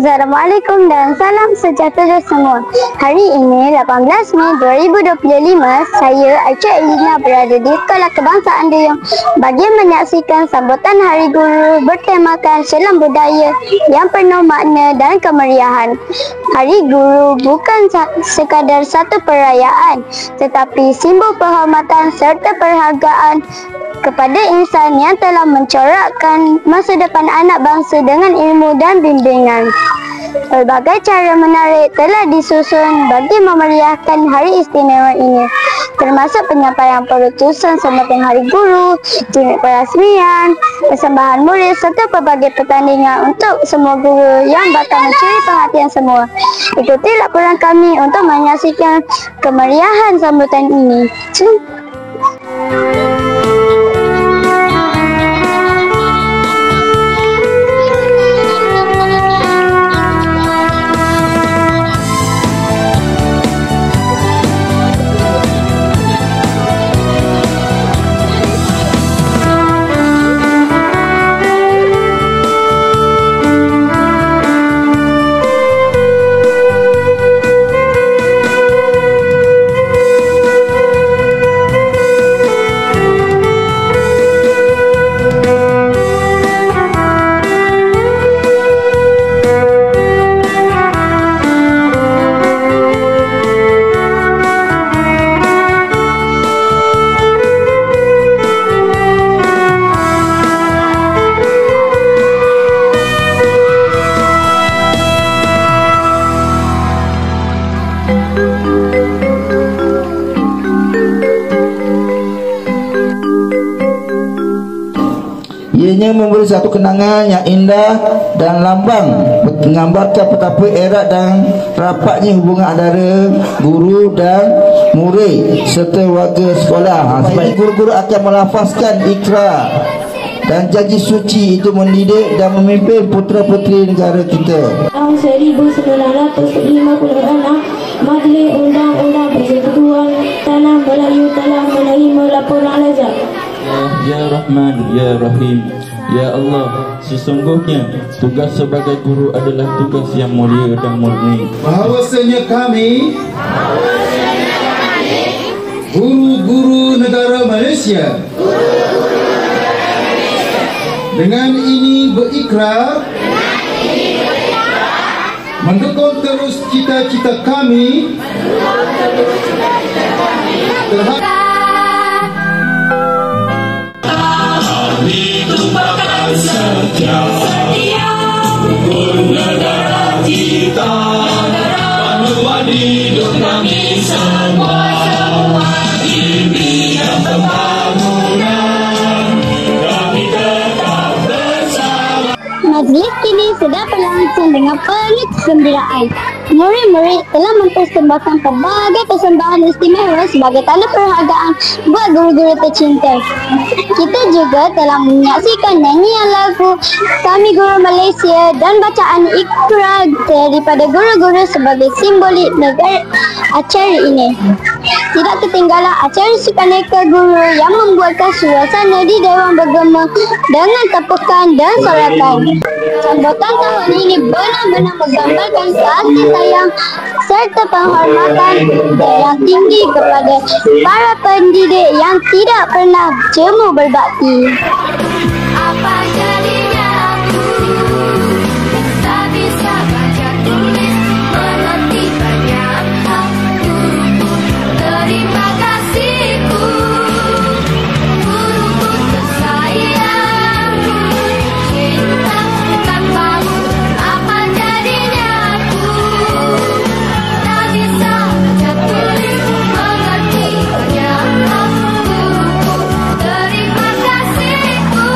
Assalamualaikum dan salam sejahtera semua. Hari ini 18 Mei 2025, saya Aisyah Elina berada di Sekolah Kebangsaan Duyung bagi menyaksikan sambutan Hari Guru bertemakan Selam Budaya yang penuh makna dan kemeriahan. Hari Guru bukan sekadar satu perayaan, tetapi simbol penghormatan serta penghargaan kepada insan yang telah mencorakkan masa depan anak bangsa dengan ilmu dan bimbingan. Pelbagai cara menarik telah disusun bagi memeriahkan hari istimewa ini, termasuk penyampaian perutusan sambutan Hari Guru, jimit perasmian, persembahan murid serta pelbagai pertandingan untuk semua guru yang bakal mencuri perhatian semua. Ikuti laporan kami untuk menyaksikan kemeriahan sambutan ini. Ianya memberi satu kenangan yang indah dan lambang, menggambarkan betapa erat dan rapatnya hubungan antara guru dan murid serta warga sekolah. Sebab guru-guru akan melafazkan ikrar dan janji suci itu mendidik dan memimpin putera-puteri negara kita. Tahun 1956, Majlis Undang-Undang Persekutuan Tanah Melayu telah menerima laporan Al-Azhar. Ya Rahman, Ya Rahim, Ya Allah, sesungguhnya tugas sebagai guru adalah tugas yang mulia dan murni. Bahawasanya kami guru-guru negara Malaysia dengan ini berikrar mendukung terus cita-cita kami terhadap ditumpahkan setia untuk negara kita, panduan hidup kami semua di bidang pembangunan, kami tetap bersama. Majlis kini sedang berlangsung dengan penuh kegembiraan. Murid-murid telah mempersembahkan pelbagai persembahan istimewa sebagai tanda penghargaan buat guru-guru tercinta. Kita juga telah menyaksikan nyanyian lagu Kami Guru Malaysia dan bacaan ikrar daripada guru-guru sebagai simbolik negara acara ini. Tidak ketinggalan acara sukaneka guru yang membuatkan suasana di Dewan bergema dengan tepukan dan sorakan. Sambutan tahun ini benar-benar menggambarkan kasih sayang serta penghormatan yang tinggi kepada para pendidik yang tidak pernah jemu berbakti. Apa jadinya aku tak bisa baca tulis mengerti banyak hal. Guruku, terima kasihku. Guruku tersayang, cinta tanpamu apa jadinya aku tak bisa baca tulis mengerti banyak hal. Guruku, terima kasihku.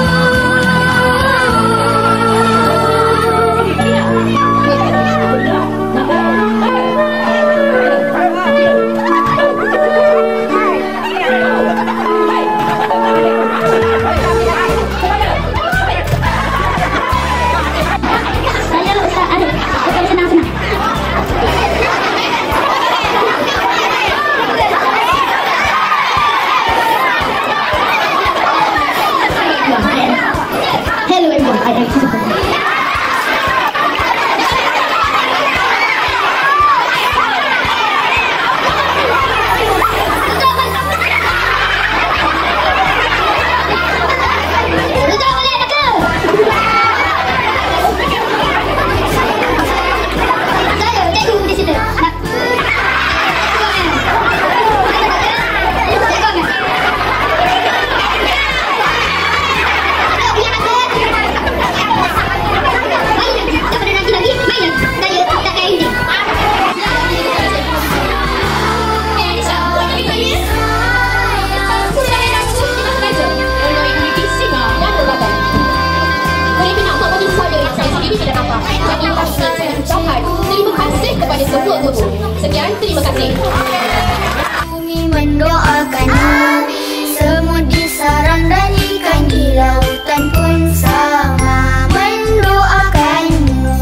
semua. Sekian, terima kasih. Bumi mendoakanmu, semut di sarang dan ikan di lautan pun sama mendoakanmu.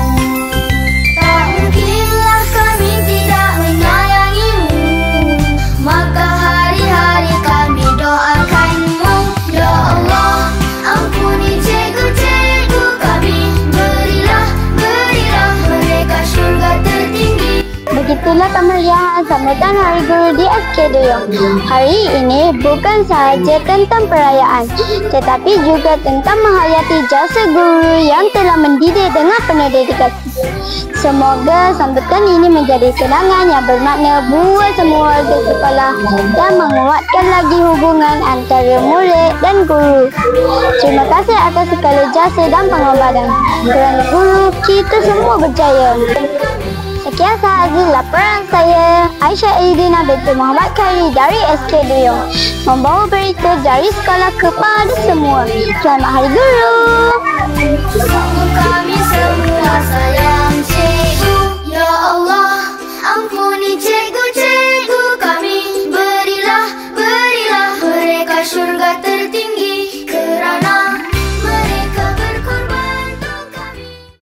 Tak mungkinlah kami tidak menyayangimu, maka hari-hari kami doakanmu. Ya Allah, ampuni cikgu-cikgu kami, berilah mereka syurga tertinggi. Begitulah kemeriahan sambutan Hari Guru di SK Duyung. Hari ini bukan sahaja tentang perayaan, tetapi juga tentang menghayati jasa guru yang telah mendidik dengan penuh dedikasi. Semoga sambutan ini menjadi kenangan yang bermakna buat semua warga sekolah dan menguatkan lagi hubungan antara murid dan guru. Terima kasih atas segala jasa dan pengorbanan. Kerana guru, kita semua berjaya. Sekian sahaja laporan saya, Aisyah Aidina binti Muhammad Khairi dari SK Duyung, membawa berita dari sekolah kepada semua. Selamat Hari Guru. Kami semua sayang.